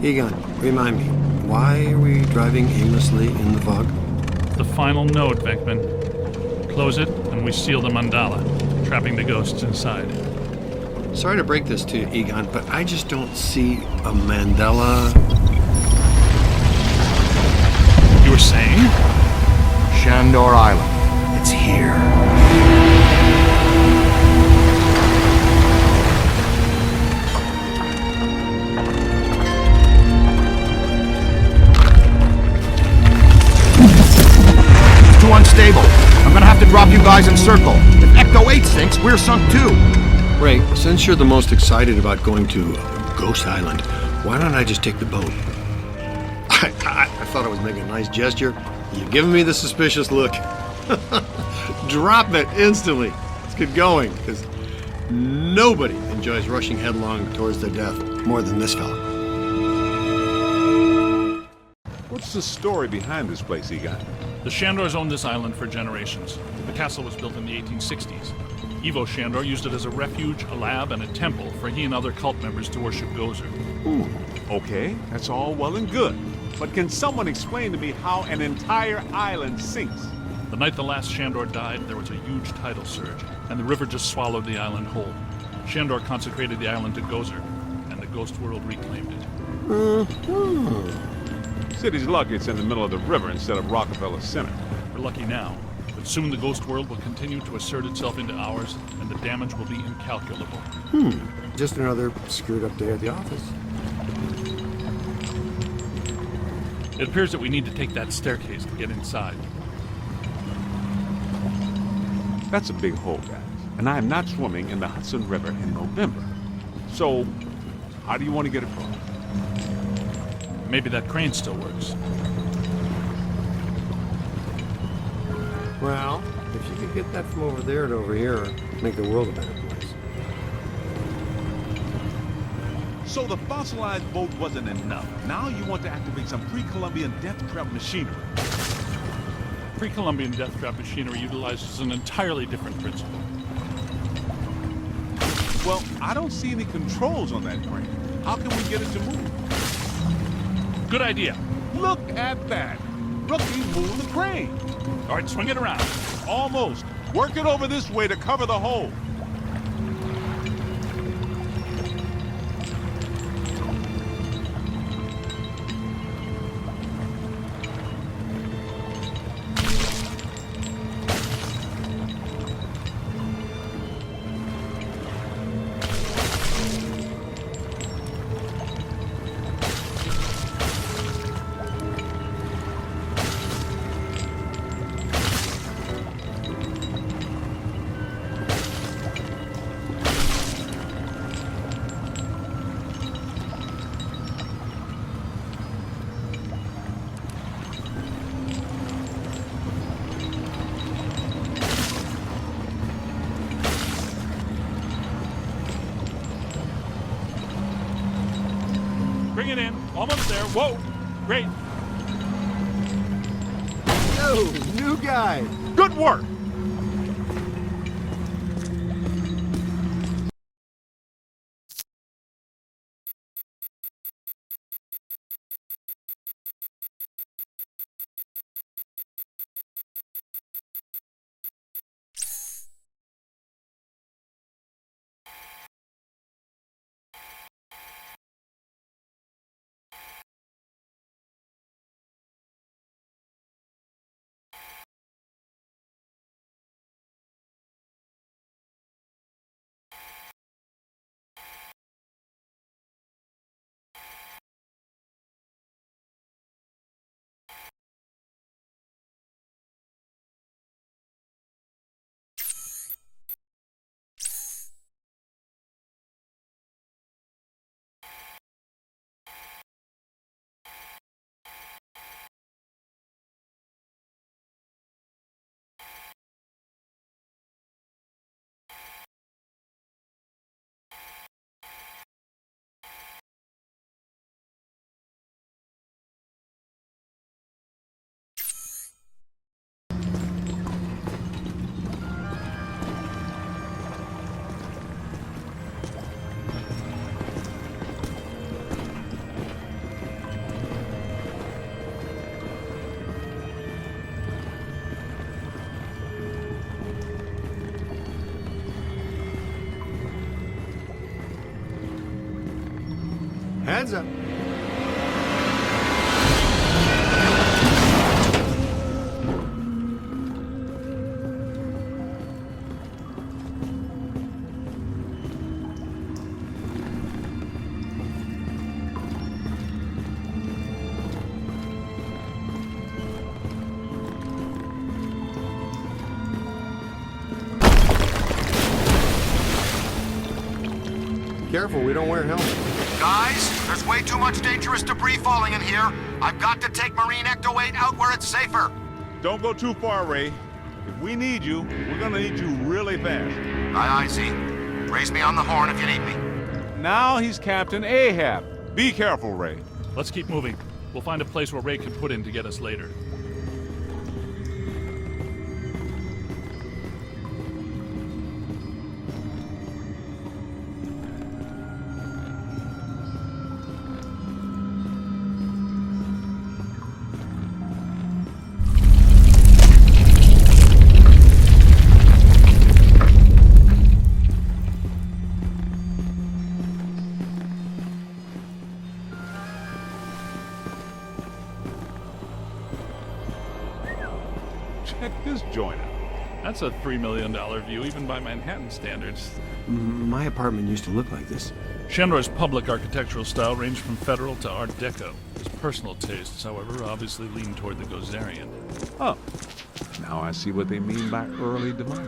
Egon, remind me, why are we driving aimlessly in the fog? The final node, Venkman. Close it, and we seal the mandala, trapping the ghosts inside. Sorry to break this to you, Egon, but I just don't see a mandala. You were saying? Shandor Island. It's here. It's too unstable. I'm gonna have to drop you guys in circle. If Ecto 8 sinks, we're sunk too. Ray, since you're the most excited about going to Ghost Island, why don't I just take the boat? I thought I was making a nice gesture. You're giving me the suspicious look. Drop it instantly. Let's get going, because nobody enjoys rushing headlong towards their death more than this fella. What's the story behind this place, Egon? The Shandors owned this island for generations. The castle was built in the 1860s. Evo Shandor used it as a refuge, a lab, and a temple for he and other cult members to worship Gozer. Okay, that's all well and good. But can someone explain to me how an entire island sinks? The night the last Shandor died, there was a huge tidal surge, and the river just swallowed the island whole. Shandor consecrated the island to Gozer, and the ghost world reclaimed it. City's lucky it's in the middle of the river instead of Rockefeller Center. We're lucky now, but soon the ghost world will continue to assert itself into ours, and the damage will be incalculable. Just another screwed up day at the office. It appears that we need to take that staircase to get inside. That's a big hole, guys. And I am not swimming in the Hudson River in November. So, how do you want to get across? Maybe that crane still works. Well, if you could get that from over there to over here, it'd make the world a better place. So the fossilized boat wasn't enough. Now you want to activate some pre-Columbian death trap machinery. Pre-Columbian death trap machinery utilizes an entirely different principle. Well, I don't see any controls on that crane. How can we get it to move? Good idea. Look at that. Rookie moved the crane. All right, swing it around. Almost. Work it over this way to cover the hole. Bring it in. Almost there. Whoa! Great. Yo, new guy! Good work. Heads up. Careful, we don't wear helmets. Guys, there's way too much dangerous debris falling in here. I've got to take Marine Ecto-8 out where it's safer. Don't go too far, Ray. If we need you, we're gonna need you really fast. Aye, aye, Z. Raise me on the horn if you need me. Now he's Captain Ahab. Be careful, Ray. Let's keep moving. We'll find a place where Ray can put in to get us later. Check this joint out. That's a $3 million view, even by Manhattan standards. My apartment used to look like this. Shandor's public architectural style ranged from Federal to Art Deco. His personal tastes, however, obviously lean toward the Gozerian. Oh, now I see what they mean by early demise.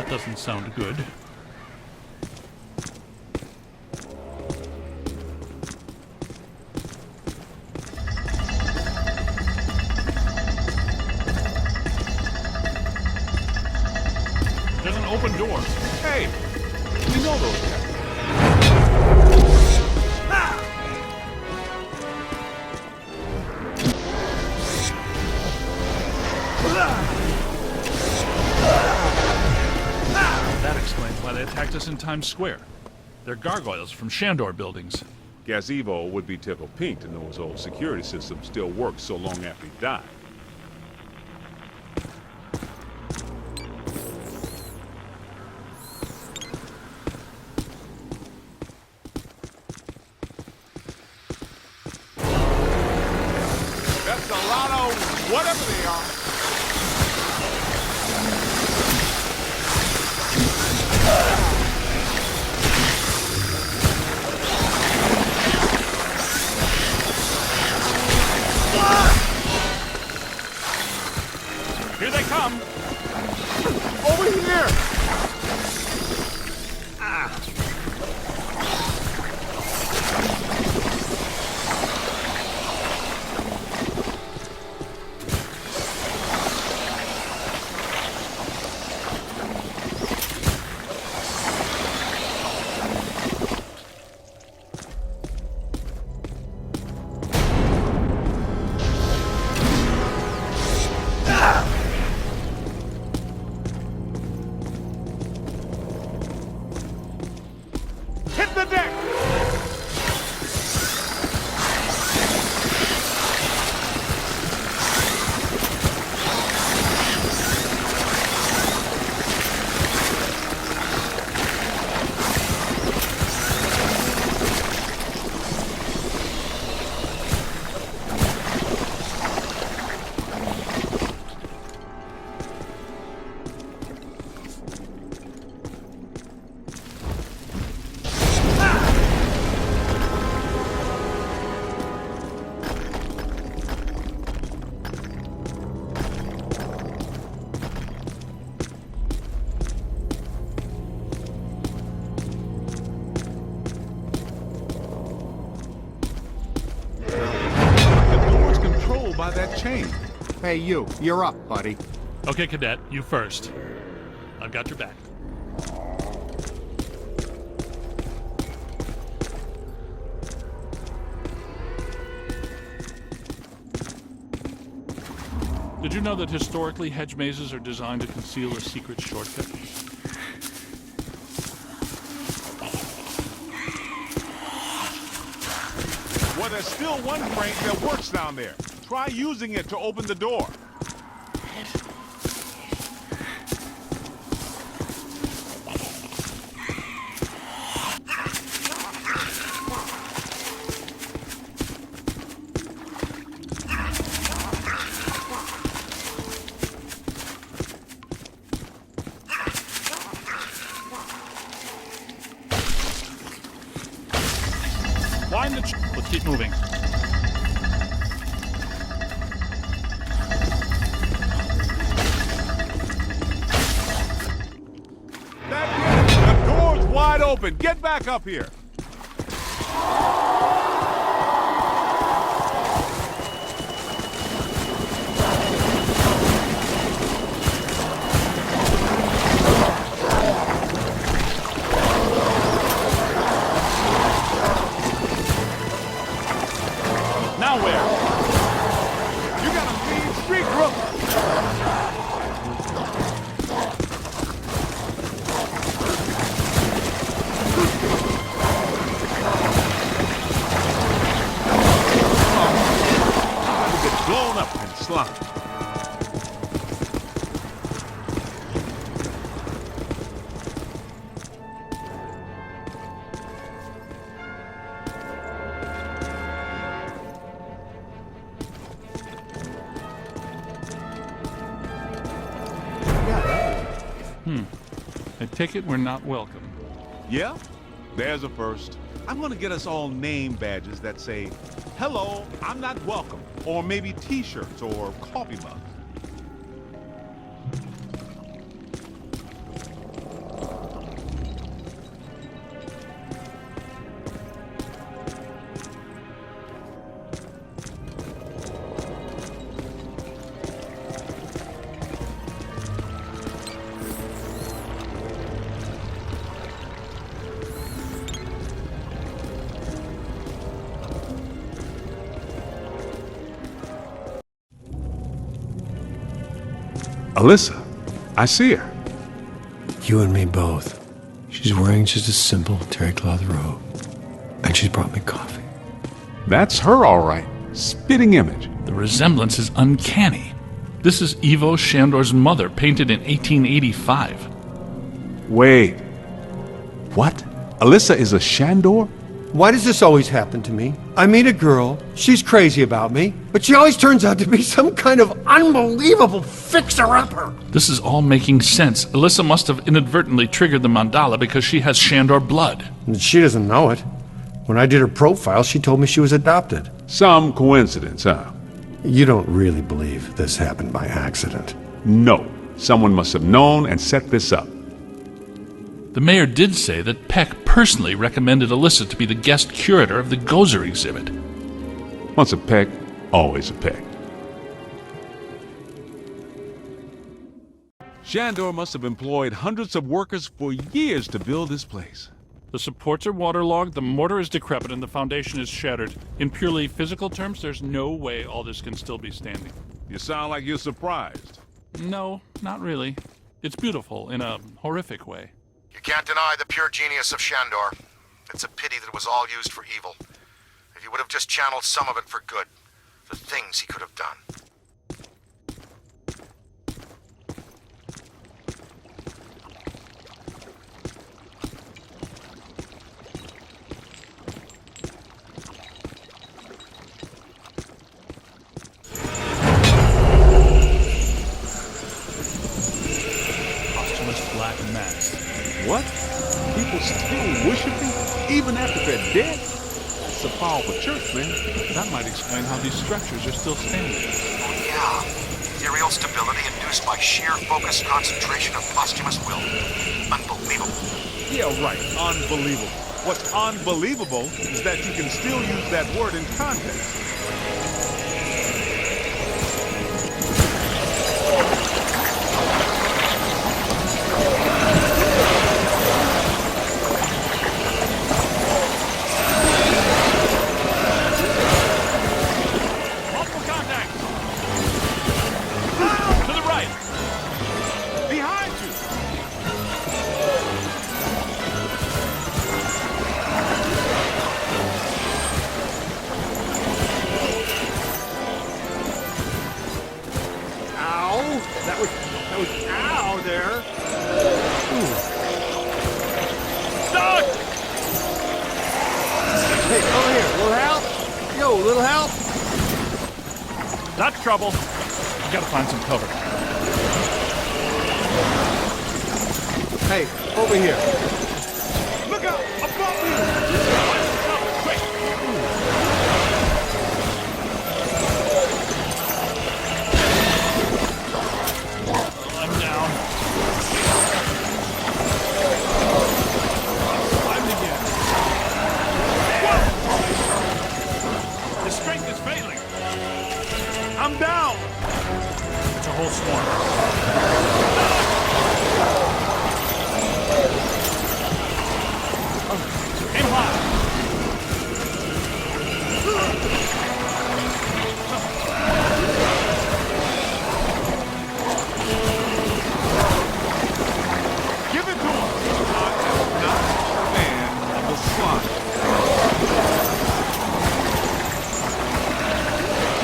Doesn't sound good. There's an open door. Hey, we know those guys. That explains why they attacked us in Times Square. They're gargoyles from Shandor buildings. Gazebo would be tickled pink to know his old security system still works so long after he died. That's a lot of whatever they are. Here they come! Over here! chain. Hey, you're up, buddy. Okay, Cadet, you first. I've got your back. Did you know that historically hedge mazes are designed to conceal a secret shortcut? Well, there's still one crank that works down there. Try using it to open the door. Wind the let's keep moving. The door's wide open. Get back up here. Now where? You got a mean streak, Rook. Get blown up and slumped. I take it we're not welcome. Yeah, there's a first. I'm gonna get us all name badges that say, "Hello, I'm not welcome," or maybe T-shirts or coffee mugs. Alyssa, I see her. You and me both. She's wearing just a simple terry cloth robe. And she's brought me coffee. That's her, all right. Spitting image. The resemblance is uncanny. This is Ivo Shandor's mother, painted in 1885. Wait. What? Alyssa is a Shandor? Why does this always happen to me? I meet a girl, she's crazy about me, but she always turns out to be some kind of unbelievable fixer-upper. This is all making sense. Alyssa must have inadvertently triggered the mandala because she has Shandor blood. And she doesn't know it. When I did her profile, she told me she was adopted. Some coincidence, huh? You don't really believe this happened by accident? No. Someone must have known and set this up. The mayor did say that Peck personally recommended Alyssa to be the guest curator of the Gozer exhibit. Once a peck, always a peck. Shandor must have employed hundreds of workers for years to build this place. The supports are waterlogged, the mortar is decrepit, and the foundation is shattered. In purely physical terms, there's no way all this can still be standing. You sound like you're surprised. No, not really. It's beautiful in a horrific way. You can't deny the pure genius of Shandor. It's a pity that it was all used for evil. If he would have just channeled some of it for good, the things he could have done. Posthumous black mass. What? People still worshiping, even after they're dead? That's a powerful church, man. That might explain how these structures are still standing. Oh, yeah. Ethereal stability induced by sheer focused concentration of posthumous will. Unbelievable. Yeah, right. Unbelievable. What's unbelievable is that you can still use that word in context. there. Doc! Hey, over here. Little help? Yo, little help? That's trouble. I gotta find some cover. Hey, over here. Look out! Above me! Quick! I'm down. Climbed again. Whoa! His strength is failing. I'm down! It's a whole swarm. Aim high! Give it to him! I am not a fan of the slime.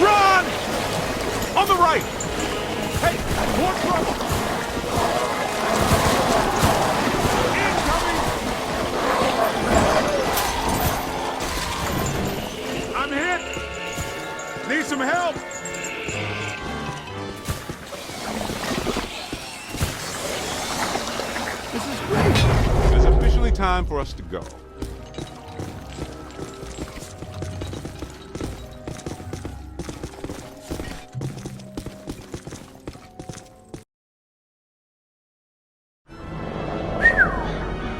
Run! On the right! Hey, more trouble! Incoming! I'm hit! Need some help! This is great. It is officially time for us to go.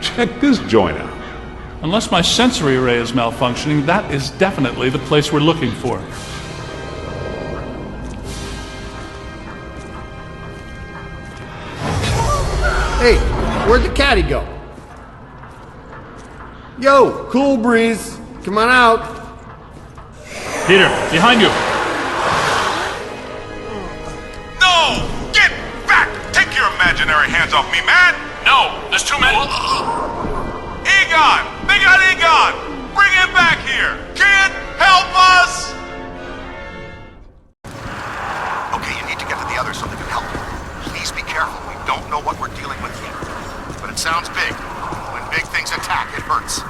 Check this joint out. Unless my sensory array is malfunctioning, that is definitely the place we're looking for. Hey, where'd the caddy go? Yo, cool breeze. Come on out. Peter, behind you! No! Get back! Take your imaginary hands off me, man! No! There's too many! Egon! They got Egon! Bring him back here! Kid, help us! Okay, you need to get to the others so they can help you. Please be careful. We don't know what we're dealing with here. But it sounds big. When big things attack, it hurts.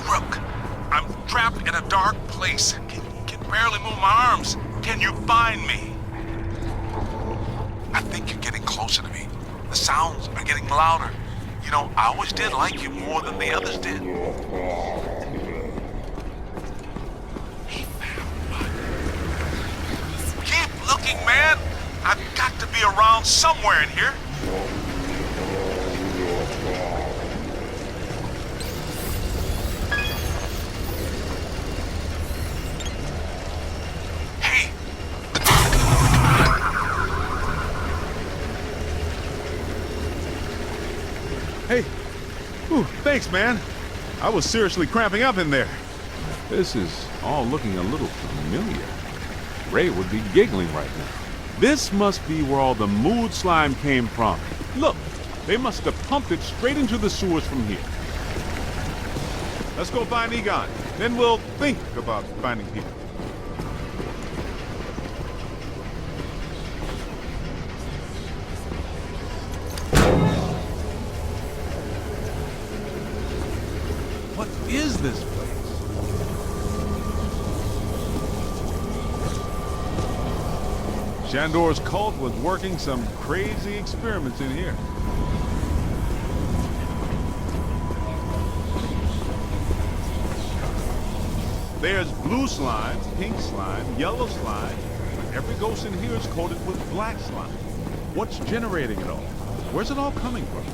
Brooke, I'm trapped in a dark place. Can barely move my arms. Can you find me? I think you're getting closer to me. The sounds are getting louder. You know, I always did like you more than the others did. Keep looking, man. I've got to be around somewhere in here. Hey. Hey. Whew, thanks, man. I was seriously cramping up in there. This is all looking a little familiar. Ray would be giggling right now. This must be where all the mood slime came from. Look, they must have pumped it straight into the sewers from here. Let's go find Egon. Then we'll think about finding people. What is this place? Shandor's cult was working some crazy experiments in here. There's blue slime, pink slime, yellow slime, but every ghost in here is coated with black slime. What's generating it all? Where's it all coming from?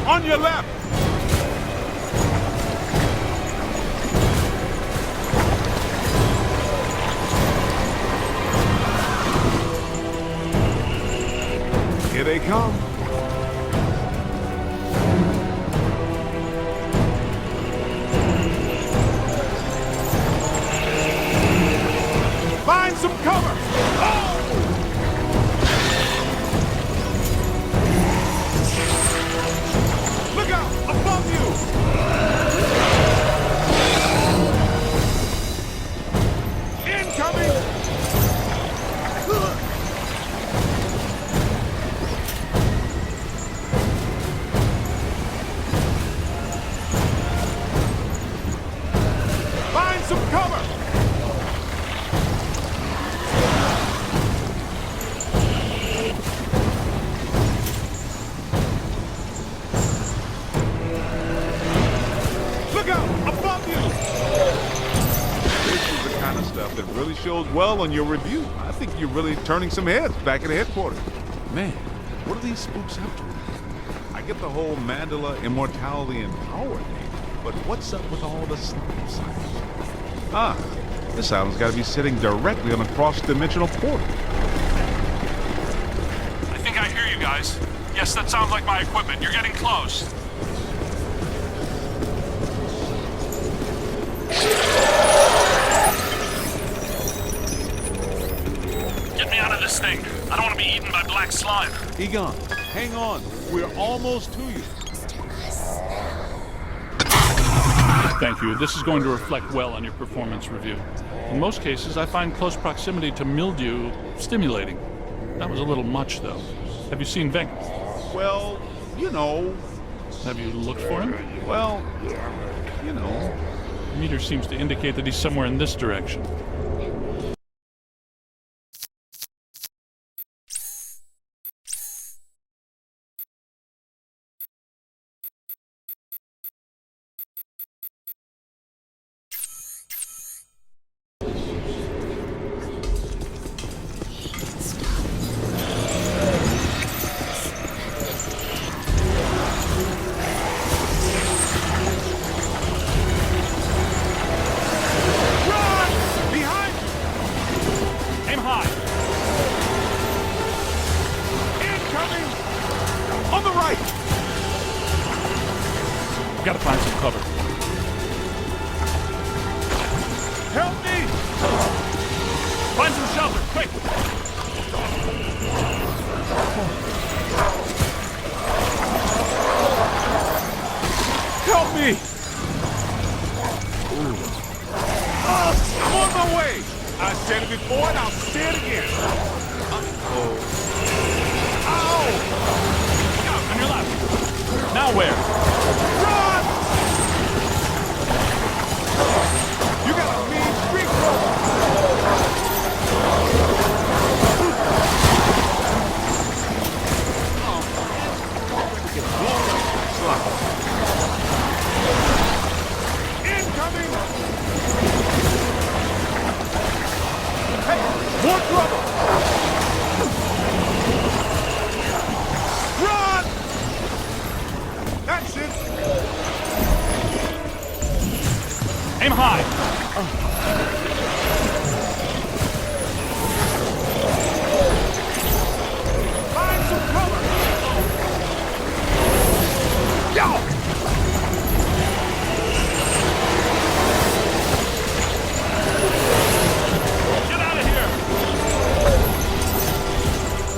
On your left! Here they come. Find some cover! Oh! Look out! Above you! some cover! Look out! Above you! This is the kind of stuff that really shows well on your review. I think you're really turning some heads back at headquarters. Man, what are these spooks up to? I get the whole mandala, immortality, and power thing, but what's up with all the slime signs? Ah, this island's got to be sitting directly on a cross-dimensional portal. I think I hear you guys. Yes, that sounds like my equipment. You're getting close. Get me out of this thing. I don't want to be eaten by black slime. Egon, hang on. We're almost to you. Thank you. This is going to reflect well on your performance review. In most cases, I find close proximity to mildew stimulating. That was a little much, though. Have you seen Venk? Well, you know. Have you looked for him? Well, you know. The meter seems to indicate that he's somewhere in this direction. Gotta find some cover. Help me! Find some shelter, quick! Help me! I'm on my way! I said it before and I'll say it again. Ow! Look out, on your left. Now where? Run! You got a mean street rope! Incoming! Hey, more trouble! Run! That's it! Aim high! Find some cover! Go! Get out of here!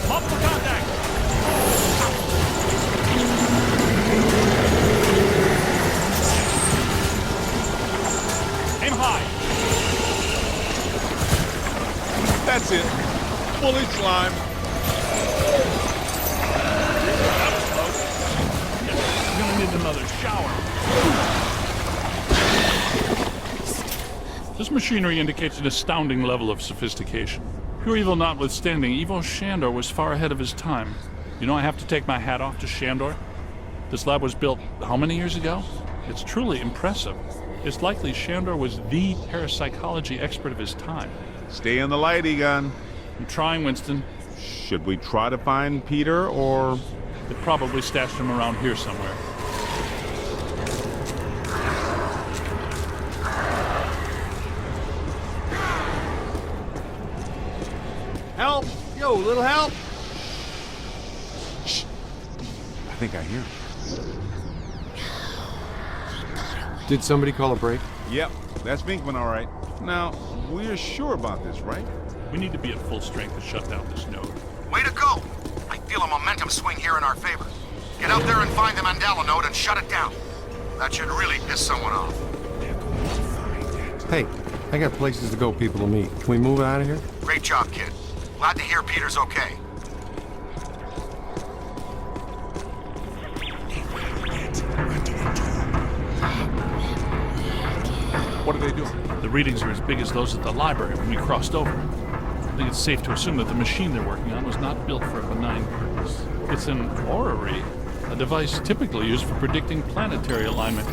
Multiple contact! Aim high! That's it. Fully slime. That was close. I'm gonna need another shower. This machinery indicates an astounding level of sophistication. Pure evil notwithstanding, Evo Shandor was far ahead of his time. You know, I have to take my hat off to Shandor. This lab was built how many years ago? It's truly impressive. It's likely Shandor was the parapsychology expert of his time. Stay in the light, Egon. I'm trying, Winston. Should we try to find Peter, or... They probably stashed him around here somewhere. Help! Yo, little help! Shh. I think I hear him. Did somebody call a break? Yep, that's Binkman, all right. Now, we're sure about this, right? We need to be at full strength to shut down this node. Way to go! I feel a momentum swing here in our favor. Get out there and find the mandala node and shut it down. That should really piss someone off. Hey, I got places to go, people to meet. Can we move out of here? Great job, kid. Glad to hear Peter's okay. What are they doing? The readings are as big as those at the library when we crossed over. I think it's safe to assume that the machine they're working on was not built for a benign purpose. It's an orrery, a device typically used for predicting planetary alignment.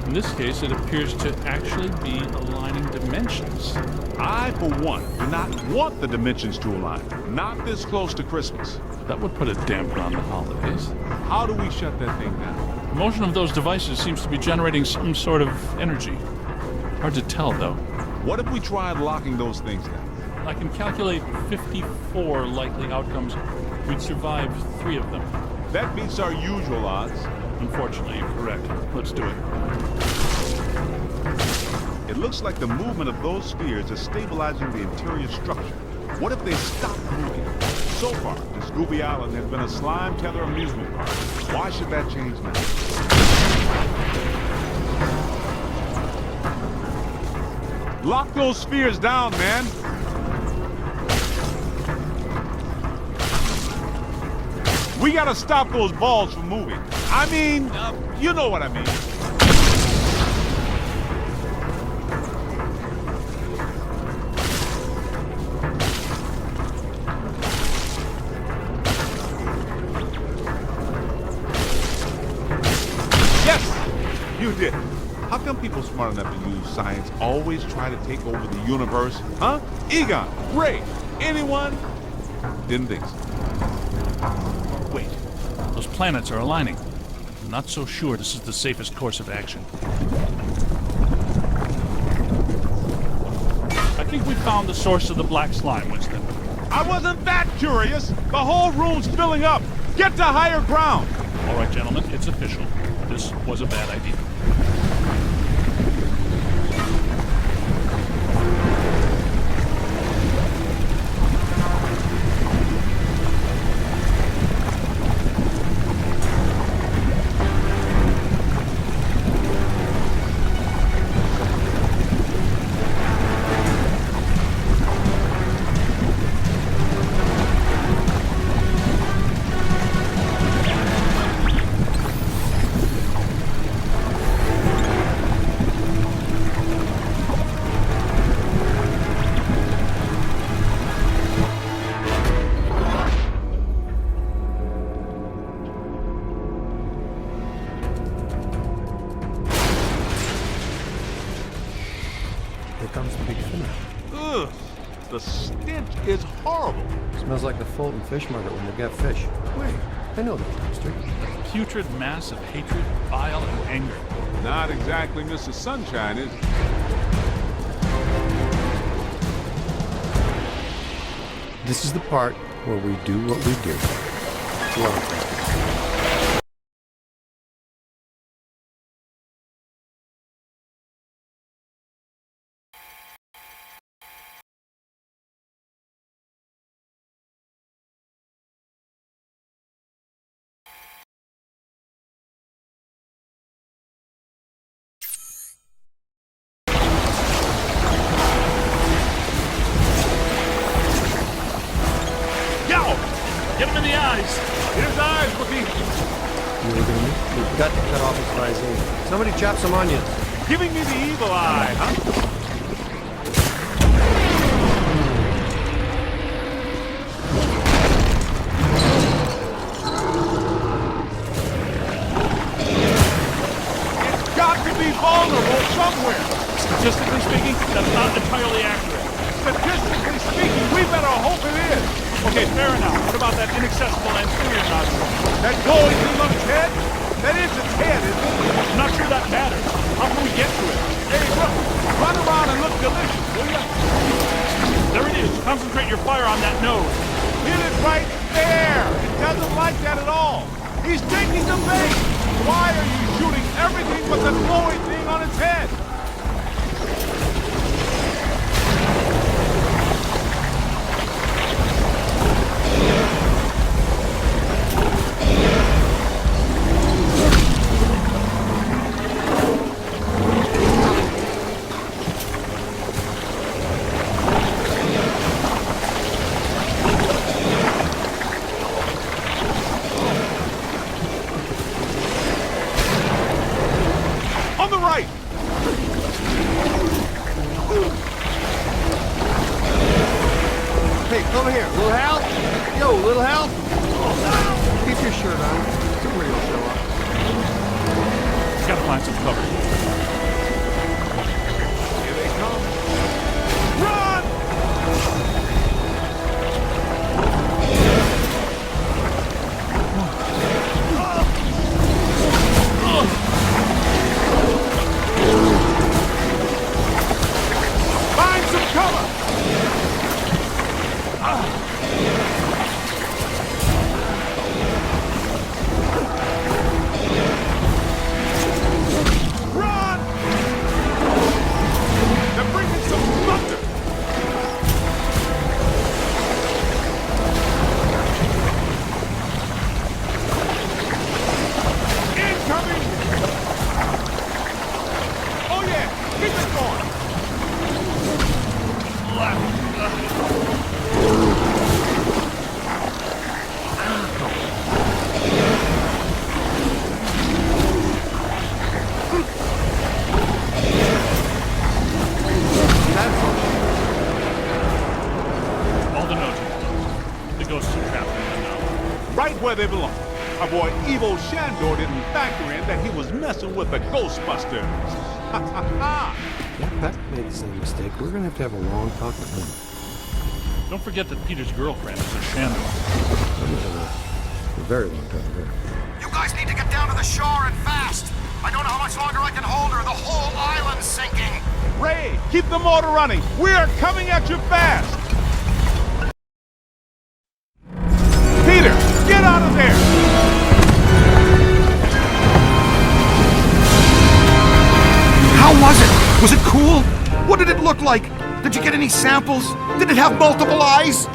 In this case, it appears to actually be aligning dimensions. I, for one, do not want the dimensions to align. Not this close to Christmas. That would put a damper on the holidays. How do we shut that thing down? The motion of those devices seems to be generating some sort of energy. Hard to tell, though. What if we tried locking those things down? I can calculate 54 likely outcomes. We'd survive 3 of them. That beats our usual odds. Unfortunately, you're correct. Let's do it. It looks like the movement of those spheres is stabilizing the interior structure. What if they stop moving? So far, this Gooby Island has been a slime tether amusement park. Why should that change now? Lock those spheres down, man! We gotta stop those balls from moving. I mean, you know what I mean. Yes! You did it. How come people smart enough to use science always try to take over the universe? Huh? Egon, Ray, anyone? Didn't think so. Wait, those planets are aligning. I'm not so sure this is the safest course of action. I think we found the source of the black slime, Winston. I wasn't that curious. The whole room's filling up. Get to higher ground. All right, gentlemen, it's official. This was a bad idea. Here comes the big finale. Ugh, the stench is horrible. Smells like the Fulton fish market when they get fish. Wait, I know the chemistry. A putrid mass of hatred, bile, and anger. Not exactly Mrs. Sunshine, is it? This is the part where we do what we do. Love. Get him in the eyes! His eyes, rookie! We've got to cut off his visine. Somebody chop some onions. Giving me the evil eye, huh? It's got to be vulnerable somewhere! Statistically speaking, that's not entirely accurate. Statistically speaking, we better hope it is! Okay, fair enough. What about that inaccessible anterior nodule? That glowing thing on its head? That is its head, isn't it? I'm not sure that matters. How can we get to it? Hey, look! Run around and look delicious, will ya? There it is. Concentrate your fire on that node. Hit it right there! It doesn't like that at all! He's taking the bait! Why are you shooting everything but the glowing thing on its head? over here. Little help? Yo, little help? Keep your shirt on. Somebody will show up. Gotta find some cover. Here they come. Run! Find some cover! Run! They're bringing some thunder! Incoming! Oh yeah, keep it going! All the notes. The ghosts are trapped in the mandala. Right where they belong. Our boy evil Shandor didn't factor in that he was messing with the Ghostbusters. Ha ha ha! Yeah, Pat made the same mistake. We're gonna have a long talk with him. Don't forget that Peter's girlfriend is a Shandor. I'm gonna have a very long talk with her. You guys need to get down to the shore and fast. I don't know how much longer I can hold her. The whole island's sinking. Ray, keep the motor running. We are coming at you fast. Peter, get out of there. How was it? Was it cool? What did it look like? Did you get any samples? Did it have multiple eyes?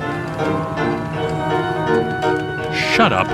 Shut up.